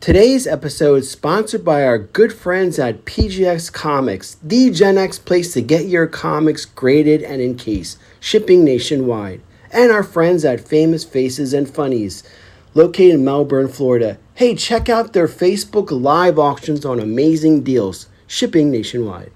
Today's episode is sponsored by our good friends at PGX Comics, the Gen X place to get your comics graded and in case, shipping nationwide. And our friends at Famous Faces and Funnies, located in Melbourne, Florida. Hey, check out their Facebook live auctions on amazing deals, shipping nationwide.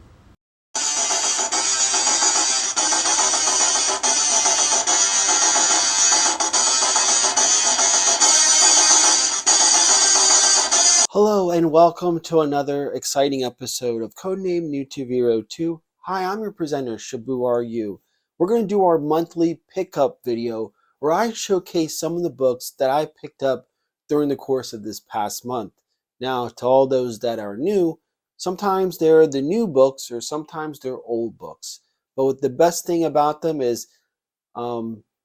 Hello and welcome to another exciting episode of Codename New to Vero 2. Hi, I'm your presenter, Shabu RU. We're going to do our monthly pickup video where I showcase some of the books that I picked up during the course of this past month. Now, to all those that are new, sometimes they're the new books or sometimes they're old books. But the best thing about them is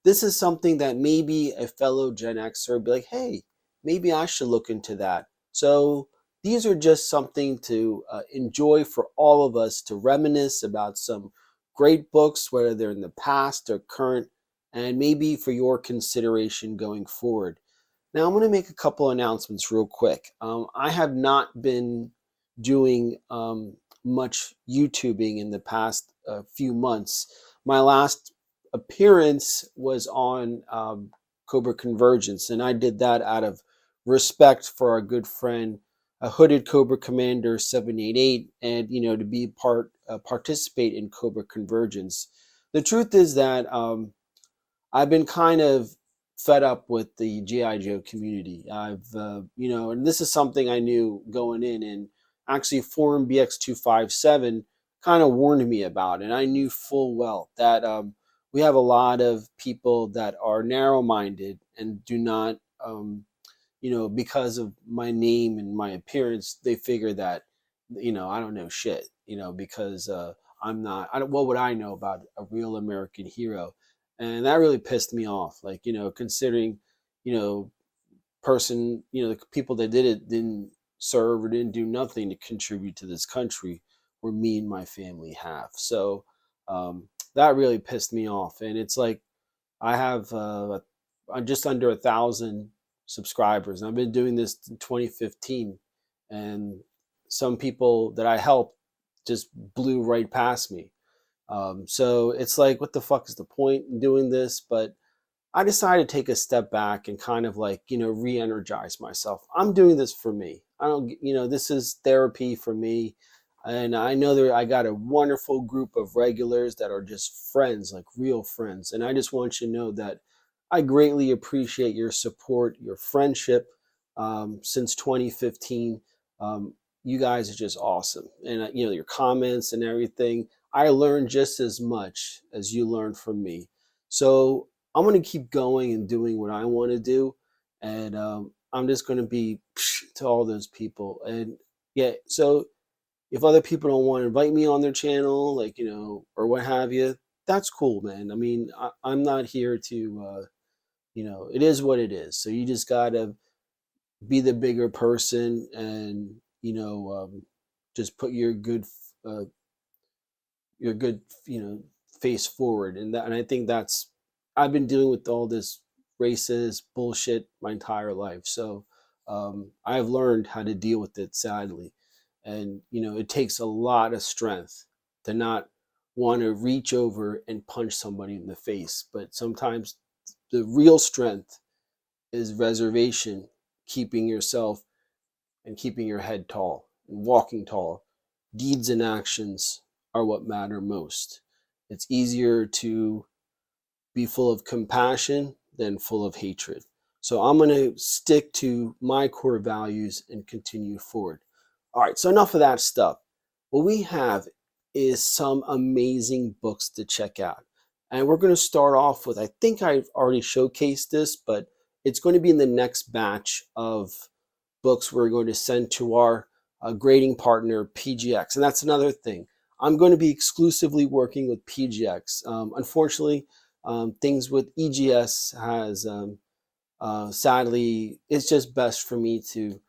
this is something that maybe a fellow Gen Xer would be like, hey, maybe I should look into that. So these are just something to enjoy for all of us to reminisce about some great books, whether they're in the past or current, and maybe for your consideration going forward. Now, I'm going to make a couple announcements real quick. I have not been doing much YouTubing in the past few months. My last appearance was on Cobra Convergence, and I did that out of respect for our good friend, a Hooded Cobra Commander 788, and to be participate in Cobra Convergence. The truth is that I've been kind of fed up with the GI Joe community. And this is something I knew going in, and actually Forum BX257 kind of warned me about, and I knew full well that we have a lot of people that are narrow-minded and do not because of my name and my appearance, they figure that, I don't know shit, because I'm not, what would I know about a real American hero? And that really pissed me off. Like, considering, the people that did it didn't serve or didn't do nothing to contribute to this country where me and my family have. So that really pissed me off. And it's like, I have just under 1,000 subscribers. And I've been doing this in 2015, and some people that I helped just blew right past me. So it's like, what the fuck is the point in doing this? But I decided to take a step back and kind of like, re-energize myself. I'm doing this for me. I don't, this is therapy for me. And I know I got a wonderful group of regulars that are just friends, like real friends. And I just want you to know that I greatly appreciate your support, your friendship since 2015. You guys are just awesome. And, your comments and everything, I learned just as much as you learned from me. So I'm going to keep going and doing what I want to do. And I'm just going to be to all those people. And yeah, so if other people don't want to invite me on their channel, like, or what have you, that's cool, man. I mean, I'm not here to, it is what it is. So you just got to be the bigger person and, just put uh, your good, face forward. And I think I've been dealing with all this racist bullshit my entire life. So I've learned how to deal with it, sadly. And, it takes a lot of strength to not want to reach over and punch somebody in the face. But sometimes the real strength is reservation, keeping yourself and keeping your head tall and walking tall. Deeds and actions are what matter most. It's easier to be full of compassion than full of hatred. So I'm going to stick to my core values and continue forward. All right, so enough of that stuff. What we have is some amazing books to check out. And we're going to start off with, I think I've already showcased this, but it's going to be in the next batch of books we're going to send to our grading partner, PGX. And that's another thing. I'm going to be exclusively working with PGX. Unfortunately, things with EGS has, sadly, it's just best for me to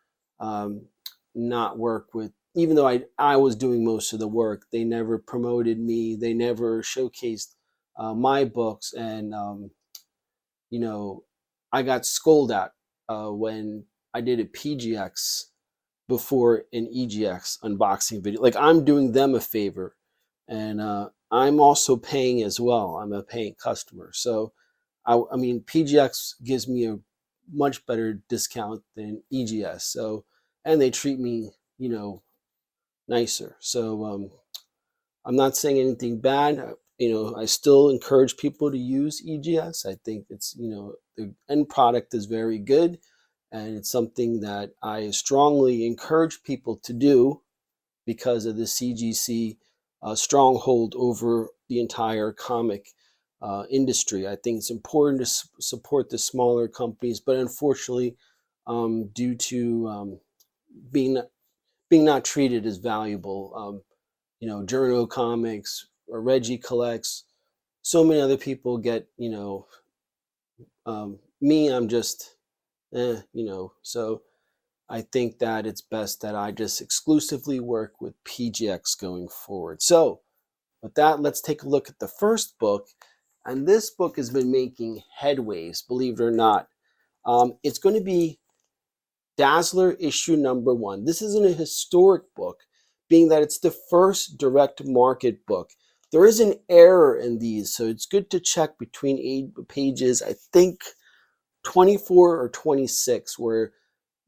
not work with, even though I was doing most of the work. They never promoted me. They never showcased my books. And, I got scolded at when I did a PGX before an EGX unboxing video. Like, I'm doing them a favor, and I'm also paying as well. I'm a paying customer. So, I mean, PGX gives me a much better discount than EGS. So, and they treat me, nicer. So, I'm not saying anything bad. I still encourage people to use EGS. I think it's, the end product is very good, and it's something that I strongly encourage people to do because of the CGC stronghold over the entire comic industry. I think it's important to support the smaller companies, but unfortunately, due to being not treated as valuable, Journo Comics or Reggie Collects, so many other people get, me, I'm just, so I think that it's best that I just exclusively work with PGX going forward. So with that, let's take a look at the first book. And this book has been making headways, believe it or not. It's going to be Dazzler issue number 1. This isn't a historic book, being that it's the first direct market book. There is an error in these, so it's good to check between pages, I think 24 or 26, where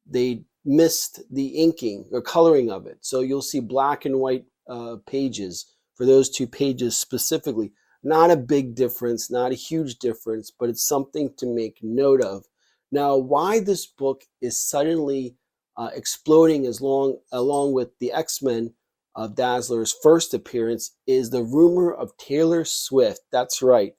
they missed the inking or coloring of it. So you'll see black and white pages for those 2 pages specifically. Not a big difference, not a huge difference, but it's something to make note of. Now, why this book is suddenly exploding along with the X-Men of Dazzler's first appearance is the rumor of Taylor Swift. That's right,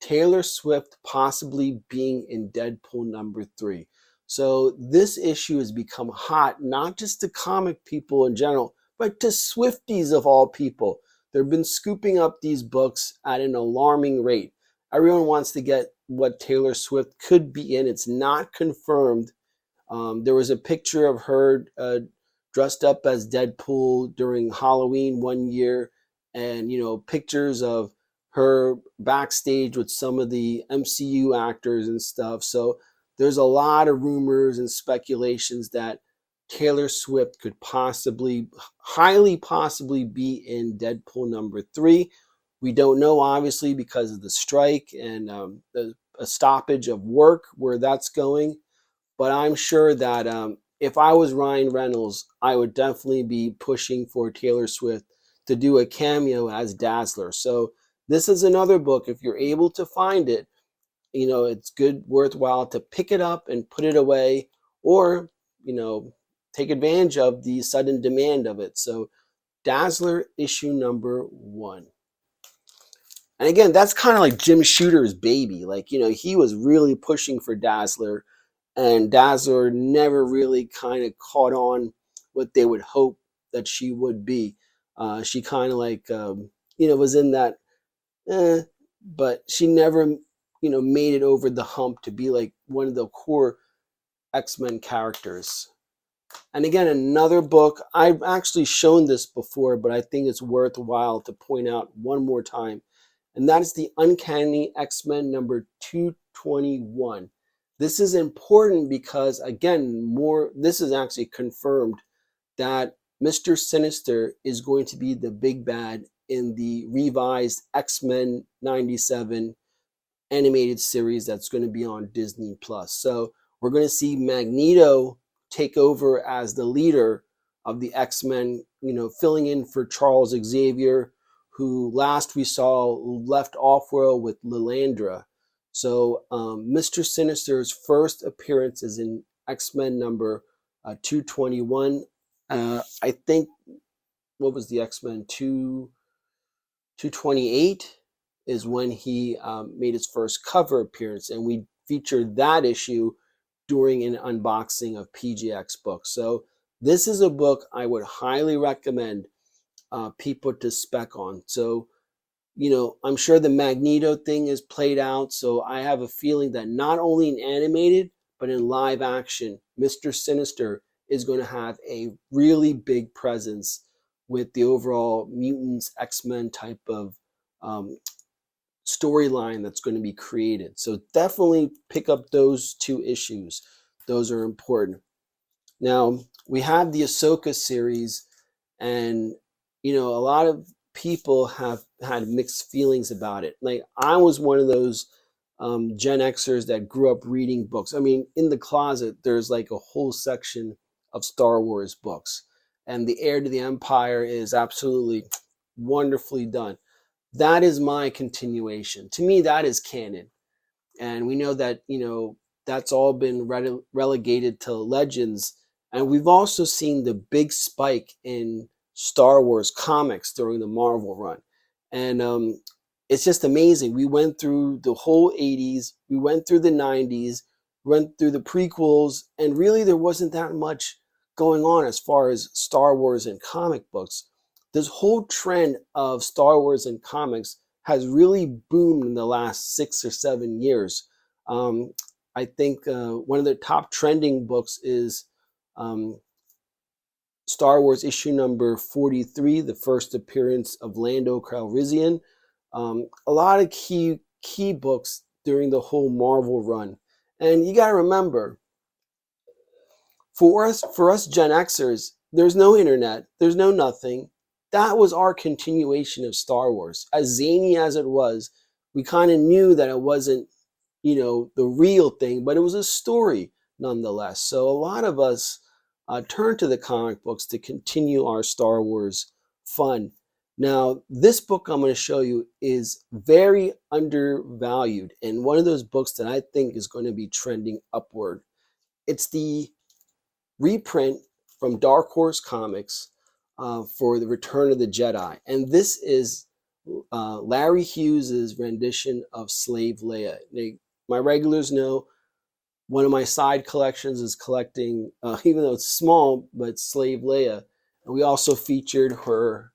Taylor Swift possibly being in Deadpool number 3. So this issue has become hot, not just to comic people in general, but to Swifties of all people. They've been scooping up these books at an alarming rate. Everyone wants to get what Taylor Swift could be in. It's not confirmed. There was a picture of her dressed up as Deadpool during Halloween one year, and pictures of her backstage with some of the MCU actors and stuff. So there's a lot of rumors and speculations that Taylor Swift could highly possibly be in Deadpool number 3. We don't know, obviously, because of the strike and a stoppage of work where that's going. But I'm sure that if I was Ryan Reynolds, I would definitely be pushing for Taylor Swift to do a cameo as Dazzler. So this is another book, if you're able to find it, it's worthwhile to pick it up and put it away, or, take advantage of the sudden demand of it. So Dazzler issue number 1. And again, that's kind of like Jim Shooter's baby. Like, he was really pushing for Dazzler, and Dazzler never really kind of caught on what they would hope that she would be. She kind of like, was in that, but she never, made it over the hump to be like one of the core X-Men characters. And again, another book, I've actually shown this before, but I think it's worthwhile to point out one more time. And that is the Uncanny X-Men number 221. This is important because, again, this is actually confirmed that Mr. Sinister is going to be the big bad in the revised X-Men 97 animated series that's going to be on Disney+. So we're going to see Magneto take over as the leader of the X-Men, filling in for Charles Xavier, who last we saw left off-world with Lilandra. So Mr. Sinister's first appearance is in X-Men number 221. I think, what was the X-Men? 228 is when he made his first cover appearance, and we featured that issue during an unboxing of PGX books. So this is a book I would highly recommend people to spec on. So, I'm sure the Magneto thing is played out, so I have a feeling that not only in animated, but in live action, Mr. Sinister is going to have a really big presence with the overall mutants, X-Men type of storyline that's going to be created. So definitely pick up those 2 issues. Those are important. Now, we have the Ahsoka series, and a lot of people have had mixed feelings about it. Like, I was one of those Gen Xers that grew up reading books. I mean, in the closet, there's like a whole section of Star Wars books, and The Heir to the Empire is absolutely wonderfully done. That is my continuation. To me, that is canon. And we know that, that's all been relegated to legends. And we've also seen the big spike in Star Wars comics during the Marvel run. And it's just amazing. We went through the whole 80s, we went through the 90s, went through the prequels, and really there wasn't that much going on as far as Star Wars and comic books. This whole trend of Star Wars and comics has really boomed in the last 6 or 7 years. I think one of the top trending books is Star Wars issue number 43, the first appearance of Lando Calrissian. A lot of key books during the whole Marvel run. And you got to remember, for us Gen Xers, there's no internet, there's no nothing. That was our continuation of Star Wars. As zany as it was, we kind of knew that it wasn't, the real thing, but it was a story nonetheless. So a lot of us turn to the comic books to continue our Star Wars fun. Now, this book I'm going to show you is very undervalued, and one of those books that I think is going to be trending upward. It's the reprint from Dark Horse Comics for The Return of the Jedi. And this is Larry Hughes' rendition of Slave Leia. My regulars know one of my side collections is collecting, even though it's small, but Slave Leia. And we also featured her,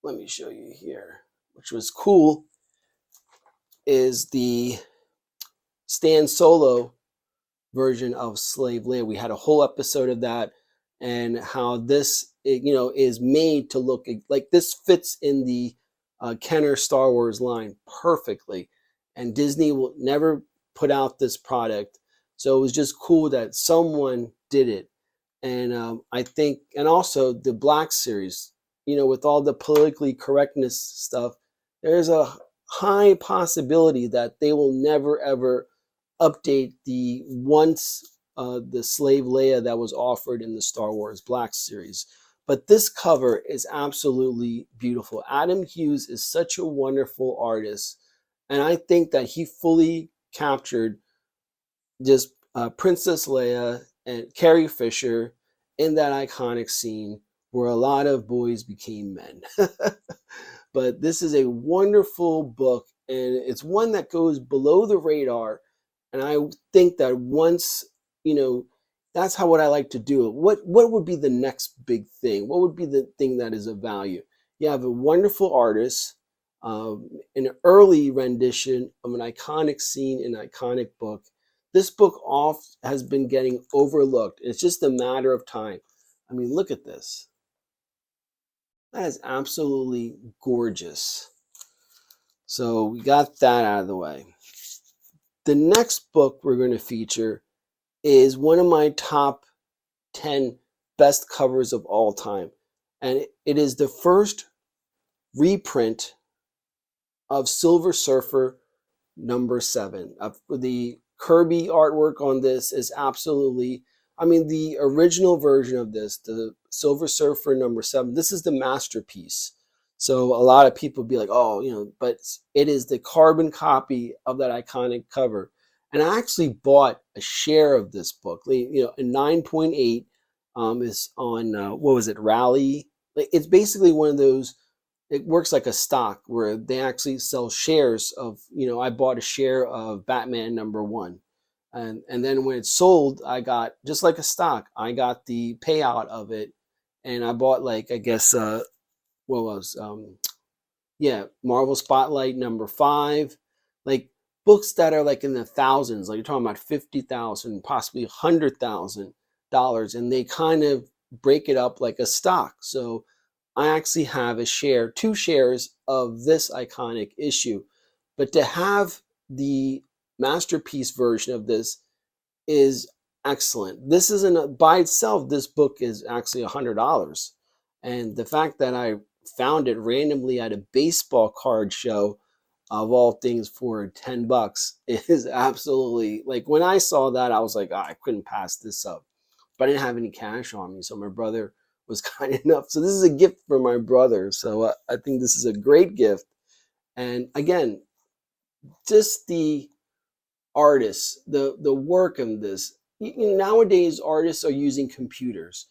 let me show you here, which was cool, is the Stan Solo version of Slave Leia. We had a whole episode of that, and how this, is made to look like this fits in the Kenner Star Wars line perfectly. And Disney will never put out this product. So it was just cool that someone did it. And I think, and also the Black series, with all the politically correctness stuff, there's a high possibility that they will never ever update the Slave Leia that was offered in the Star Wars Black series. But this cover is absolutely beautiful. Adam Hughes is such a wonderful artist, and I think that he fully captured just Princess Leia and Carrie Fisher in that iconic scene where a lot of boys became men. But this is a wonderful book, and it's one that goes below the radar. And I think that once, that's how what I like to do. What would be the next big thing? What would be the thing that is of value? You have a wonderful artist, an early rendition of an iconic scene in an iconic book. This book has been getting overlooked. It's just a matter of time. I mean, look at this. That is absolutely gorgeous. So we got that out of the way. The next book we're going to feature is one of my top 10 best covers of all time. And it is the first reprint of Silver Surfer number 7. The Kirby artwork on this is absolutely, the original version of this, the Silver Surfer number 7, this is the masterpiece. So a lot of people be like, oh, but it is the carbon copy of that iconic cover. And I actually bought a share of this book. A 9.8 is on, Rally. It's basically one of those, it works like a stock where they actually sell shares of, I bought a share of Batman number 1. And then when it's sold, I got, just like a stock, I got the payout of it. And I bought Marvel Spotlight number 5, books that are in the thousands, you're talking about $50,000, possibly $100,000, and they kind of break it up like a stock. So I actually have 2 shares of this iconic issue. But to have the masterpiece version of this is excellent. This isn't by itself. This book is actually $100, and the fact that I found it randomly at a baseball card show of all things for $10 is absolutely, like, when I saw that, I was like, I couldn't pass this up. But I didn't have any cash on me, so my brother was kind enough. So this is a gift for my brother. So I think this is a great gift. And again, just the artists, the work of this. Nowadays, artists are using computers.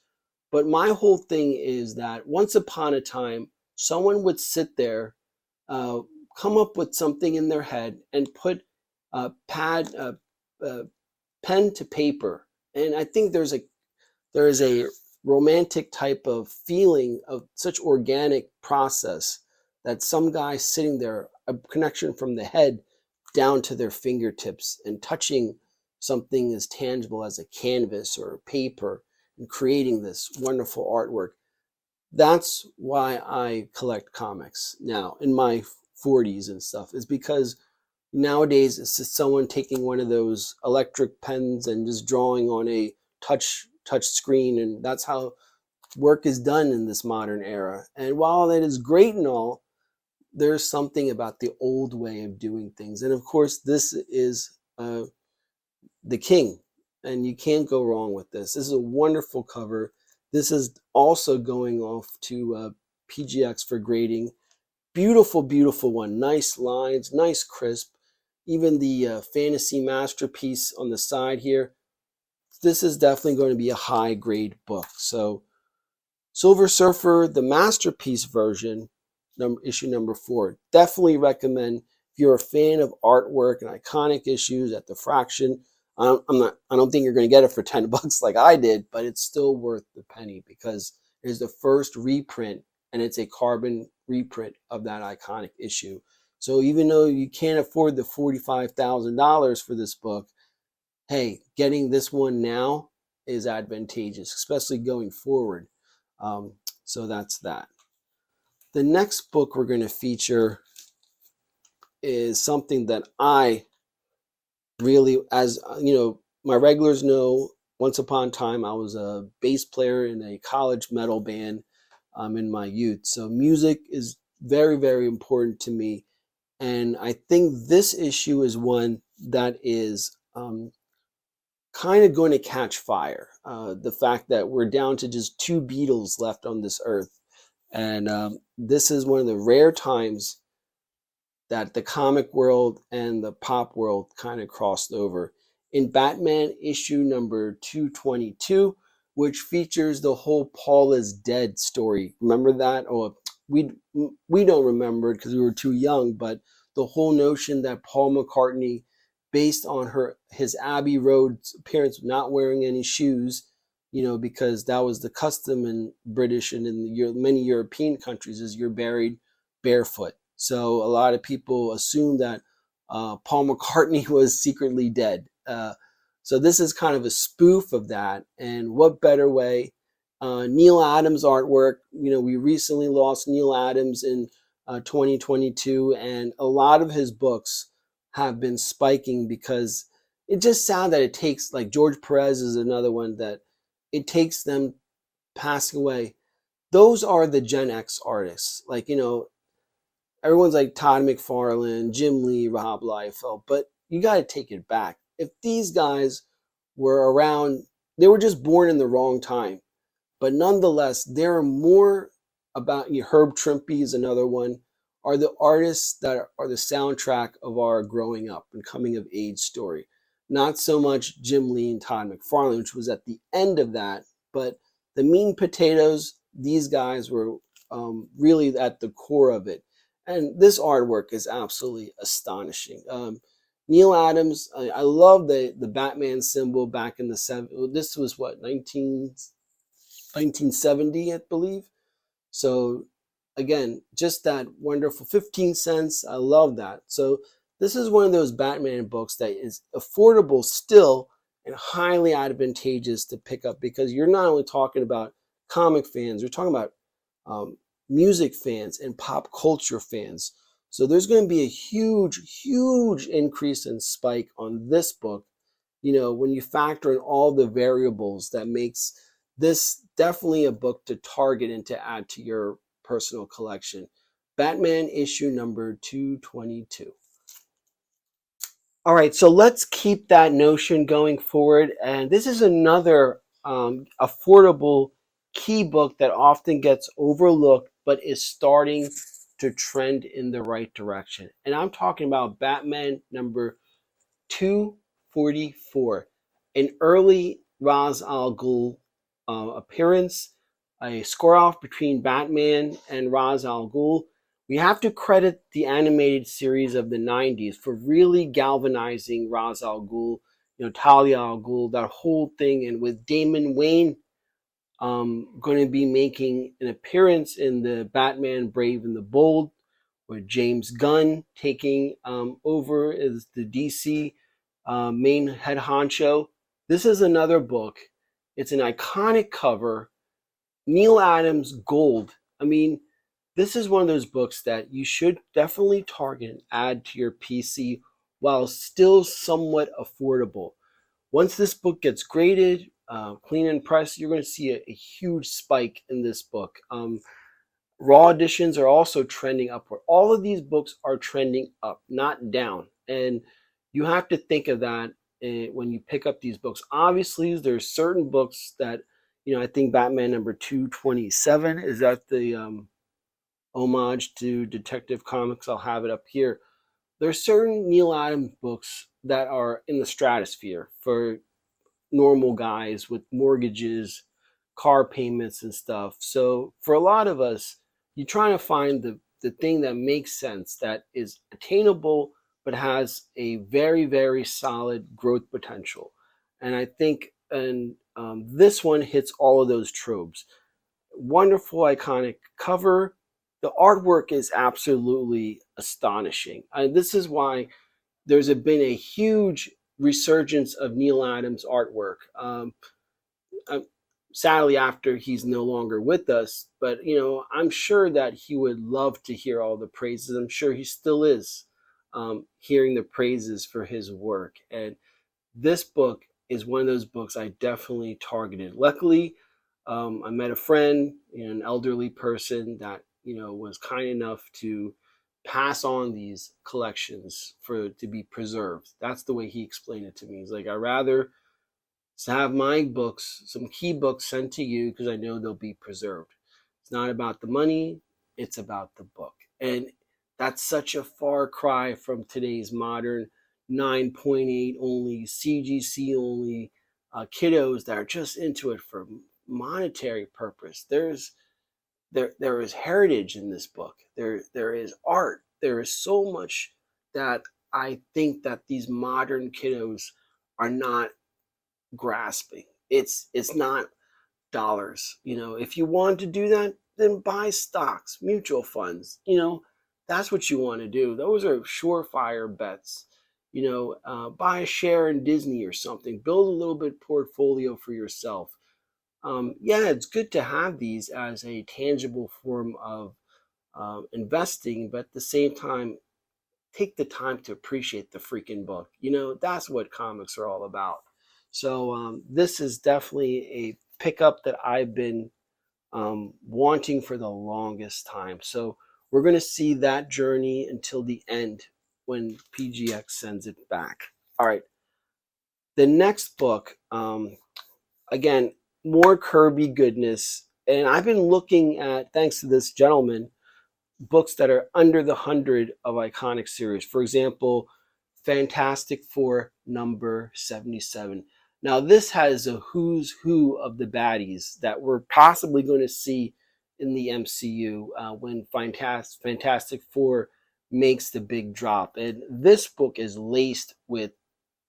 But my whole thing is that once upon a time, someone would sit there, uh, come up with something in their head, and put pen to paper. And I think there is a romantic type of feeling of such organic process that some guy sitting there, a connection from the head down to their fingertips and touching something as tangible as a canvas or a paper and creating this wonderful artwork. That's why I collect comics now in my 40s and stuff, is because nowadays it's just someone taking one of those electric pens and just drawing on a touch screen, and that's how work is done in this modern era. And while that is great and all, there's something about the old way of doing things. And of course, this is the king, and you can't go wrong with this. This is a wonderful cover. This is also going off to PGX for grading. Beautiful, beautiful one. Nice lines, nice crisp. Even the fantasy masterpiece on the side here. This is definitely going to be a high grade book. So Silver Surfer, the masterpiece version, issue number 4. Definitely recommend if you're a fan of artwork and iconic issues at the Fraction. I don't think you're going to get it for $10 like I did, but it's still worth the penny because it's the first reprint, and it's a carbon reprint of that iconic issue. So even though you can't afford the $45,000 for this book, hey, getting this one now is advantageous, especially going forward. So that's that. The next book we're going to feature is something that I really, as you know, my regulars know, once upon a time I was a bass player in a college metal band in my youth. So music is very, very important to me. And I think this issue is one that is kind of going to catch fire. The fact that we're down to just 2 Beatles left on this earth. And this is one of the rare times that the comic world and the pop world kind of crossed over. In Batman issue number 222, which features the whole Paul is dead story. Remember that? Or we don't remember it because we were too young, but the whole notion that Paul McCartney, based on his Abbey Road appearance, not wearing any shoes, because that was the custom in British and in many European countries, is you're buried barefoot. So a lot of people assume that Paul McCartney was secretly dead. So this is kind of a spoof of that. And what better way? Neal Addams artwork. We recently lost Neal Addams in 2022, and a lot of his books have been spiking because it just sad that it takes, like George Perez is another one, that it takes them passing away. Those are the Gen X artists. Like, everyone's like Todd McFarlane, Jim Lee, Rob Liefeld, but you got to take it back. If these guys were around, they were just born in the wrong time. But nonetheless, there are more about Herb Trimpe is another one, are the artists that are the soundtrack of our growing up and coming of age story. Not so much Jim Lee and Todd McFarlane, which was at the end of that, but the Mean Potatoes, these guys were really at the core of it. And this artwork is absolutely astonishing. Neal Addams, I love the Batman symbol back in the 70s. This was what, 1970, I believe. So again, just that wonderful 15 cents. I love that. So this is one of those Batman books that is affordable still and highly advantageous to pick up, because you're not only talking about comic fans, you're talking about music fans and pop culture fans. So there's going to be a huge, huge increase in spike on this book. when you factor in all the variables, that makes this definitely a book to target and to add to your personal collection. Batman issue number 222. All right, so let's keep that notion going forward. And this is another affordable key book that often gets overlooked, but is starting to trend in the right direction. And I'm talking about Batman number 244, an early Ra's al Ghul appearance, a score off between Batman and Ra's al Ghul. We have to credit the animated series of the 90s for really galvanizing Ra's al Ghul, Talia al Ghul, that whole thing. And with Damon Wayne going to be making an appearance in the Batman Brave and the Bold, with James Gunn taking over as the DC main head honcho. This is another book. It's an iconic cover. Neal Addams gold. I mean, this is one of those books that you should definitely target and add to your PC while still somewhat affordable. Once this book gets graded, clean and pressed, you're going to see a huge spike in this book. Raw editions are also trending upward. All of these books are trending up, not down. And you have to think of that when you pick up these books. Obviously, there's certain books that, I think Batman number 227 is at the homage to Detective Comics. I'll have it up here. There's certain Neal Adams books that are in the stratosphere for normal guys with mortgages, car payments and stuff. So for a lot of us, you're trying to find the thing that makes sense, that is attainable, but has a very, very solid growth potential. And I think this one hits all of those tropes. Wonderful, iconic cover. The artwork is absolutely astonishing. This is why there's been a huge resurgence of Neal Adams artwork. Sadly, after he's no longer with us, but I'm sure that he would love to hear all the praises. I'm sure he still is hearing the praises for his work. And this book is one of those books I definitely targeted. Luckily, I met a friend, an elderly person that was kind enough to pass on these collections to be preserved. That's the way he explained it to me. He's like, I'd rather have my books, some key books, sent to you because I know they'll be preserved. It's not about the money, it's about the book. And that's such a far cry from today's modern 9.8 only, CGC only kiddos that are just into it for monetary purpose. There is heritage in this book. There is art. There is so much that I think that these modern kiddos are not grasping. It's not dollars. If you want to do that, then buy stocks, mutual funds. That's what you want to do. Those are surefire bets. Buy a share in Disney or something. Build a little bit portfolio for yourself. It's good to have these as a tangible form of investing, but at the same time, take the time to appreciate the freaking book. That's what comics are all about. So this is definitely a pickup that I've been wanting for the longest time. So we're going to see that journey until the end when PGX sends it back. All right. The next book, again, more Kirby goodness. And I've been looking at, thanks to this gentleman, books that are under the 100 of iconic series. For example, Fantastic Four number 77. Now, this has a who's who of the baddies that we're possibly going to see in the MCU when Fantastic Four makes the big drop. And this book is laced with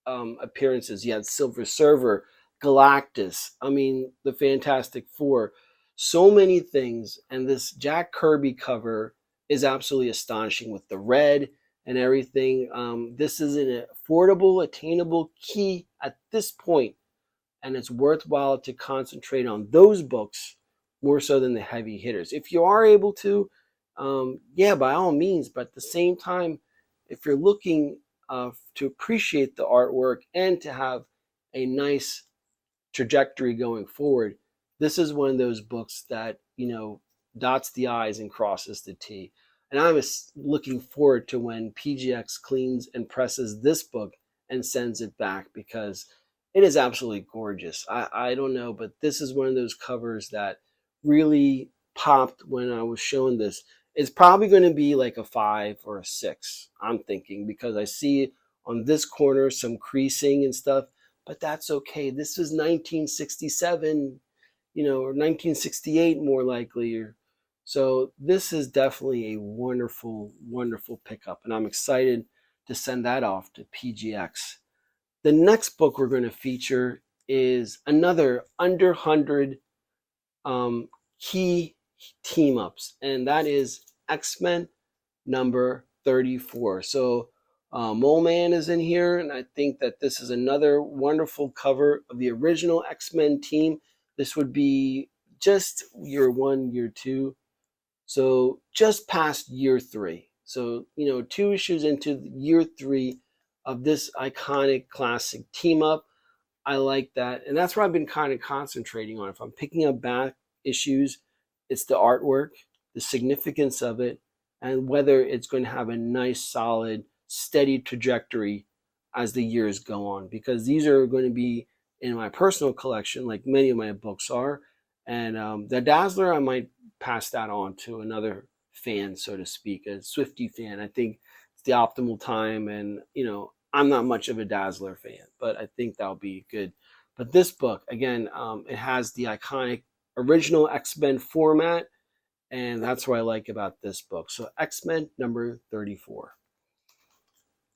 appearances. You had Silver Surfer, Galactus, the Fantastic Four, so many things. And this Jack Kirby cover is absolutely astonishing with the red and everything. This is an affordable, attainable key at this point, and it's worthwhile to concentrate on those books more so than the heavy hitters. If you are able to, by all means, but at the same time, if you're looking to appreciate the artwork and to have a nice trajectory going forward, this is one of those books that, dots the I's and crosses the T. And I'm looking forward to when PGX cleans and presses this book and sends it back, because it is absolutely gorgeous. I don't know, but this is one of those covers that really popped when I was shown this. It's probably going to be like a 5 or a 6, I'm thinking, because I see on this corner some creasing and stuff, but that's okay. This was 1967, or 1968 more likely. So this is definitely a wonderful, wonderful pickup, and I'm excited to send that off to PGX. The next book we're going to feature is another under 100 key team ups, and that is X-Men number 34. So Mole Man is in here, and I think that this is another wonderful cover of the original X-Men team. This would be just year 1, year 2, so just past year 3. So 2 issues into year 3 of this iconic classic team up. I like that, and that's where I've been kind of concentrating on. If I'm picking up back issues, it's the artwork, the significance of it, and whether it's going to have a nice, solid, steady trajectory as the years go on, because these are going to be in my personal collection, like many of my books are. And the Dazzler, I might pass that on to another fan, so to speak, a Swiftie fan. I think it's the optimal time, and I'm not much of a Dazzler fan, but I think that'll be good. But this book, again, it has the iconic original X-Men format, and that's what I like about this book. So X-Men number 34.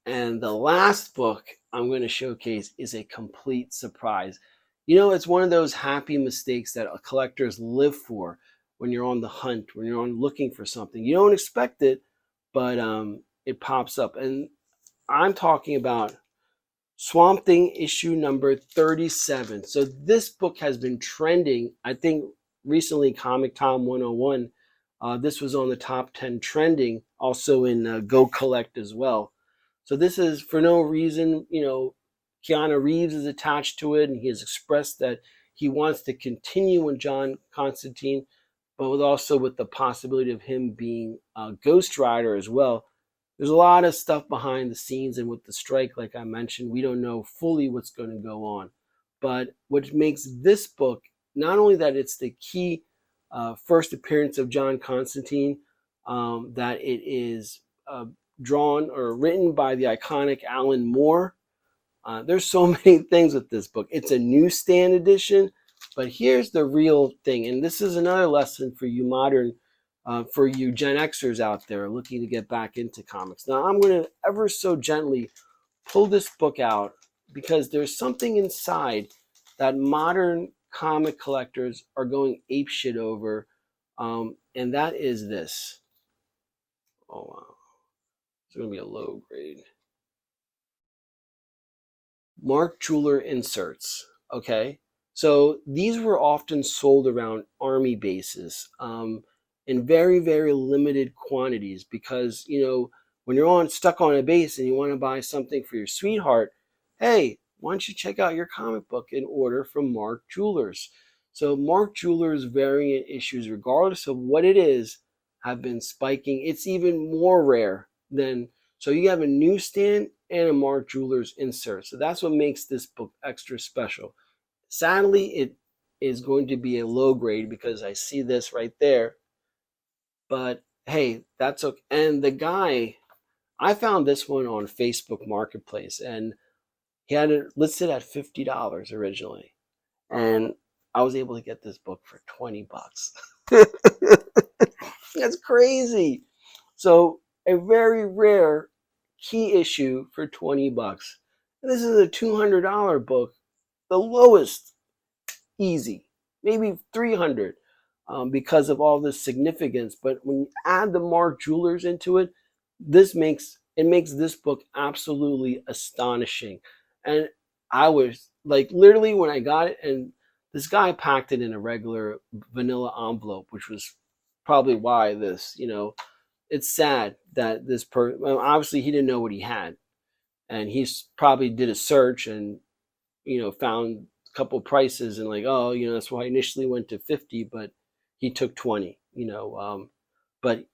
And the last book I'm going to showcase is a complete surprise. It's one of those happy mistakes that collectors live for when you're on the hunt, when you're on looking for something. You don't expect it, but it pops up. And I'm talking about Swamp Thing issue number 37. So this book has been trending. I think recently Comic Tom 101, this was on the top 10 trending, also in Go Collect as well. So this is for no reason, Keanu Reeves is attached to it, and he has expressed that he wants to continue with John Constantine, but also with the possibility of him being Ghost Rider as well. There's a lot of stuff behind the scenes, and with the strike, like I mentioned, we don't know fully what's going to go on. But what makes this book, not only that it's the key first appearance of John Constantine, that it is drawn or written by the iconic Alan Moore. There's so many things with this book. It's a newsstand edition, but here's the real thing, and this is another lesson for you for you Gen Xers out there looking to get back into comics. Now, I'm going to ever so gently pull this book out, because there's something inside that modern comic collectors are going apeshit over, and that is this. Oh, wow. It's going to be a low grade. Mark Jeweler inserts. Okay. So these were often sold around army bases in very, very limited quantities, because, when you're stuck on a base and you want to buy something for your sweetheart, hey, why don't you check out your comic book and order from Mark Jewelers? So Mark Jewelers variant issues, regardless of what it is, have been spiking. It's even more rare than, so you have a newsstand and a Mark Jewelers insert. So that's what makes this book extra special. Sadly, it is going to be a low grade because I see this right there. But hey, that's okay. And the guy, I found this one on Facebook Marketplace, and he had it listed at $50 originally. And I was able to get this book for $20. That's crazy. So a very rare key issue for $20. And this is a $200 book, the lowest, easy, maybe $300, because of all the significance. But when you add the Mark Jewelers into it, this makes this book absolutely astonishing. And I was like, literally, when I got it, and this guy packed it in a regular vanilla envelope, which was probably why this, it's sad that this person, well, obviously he didn't know what he had, and he probably did a search, and found a couple prices and like, oh, that's why I initially went to 50, but he took 20, but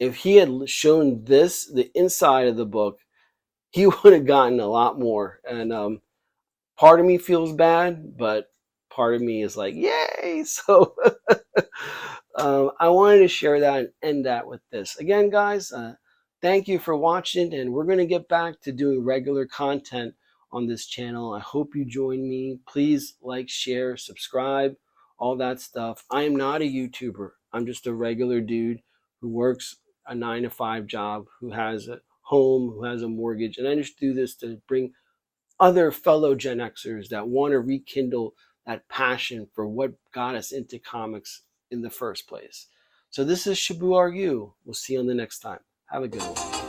if he had shown the inside of the book, he would have gotten a lot more. And part of me feels bad, but part of me is like, yay. So I wanted to share that and end that with this. Again, guys, thank you for watching, and we're going to get back to doing regular content on this channel. I hope you join me. Please like, share, subscribe, all that stuff. I am not a YouTuber. I'm just a regular dude who works a 9-to-5 job, who has a home, who has a mortgage, and I just do this to bring other fellow Gen Xers that want to rekindle that passion for what got us into comics in the first place. So this is Shabu Argue. We'll see you on the next time. Have a good one.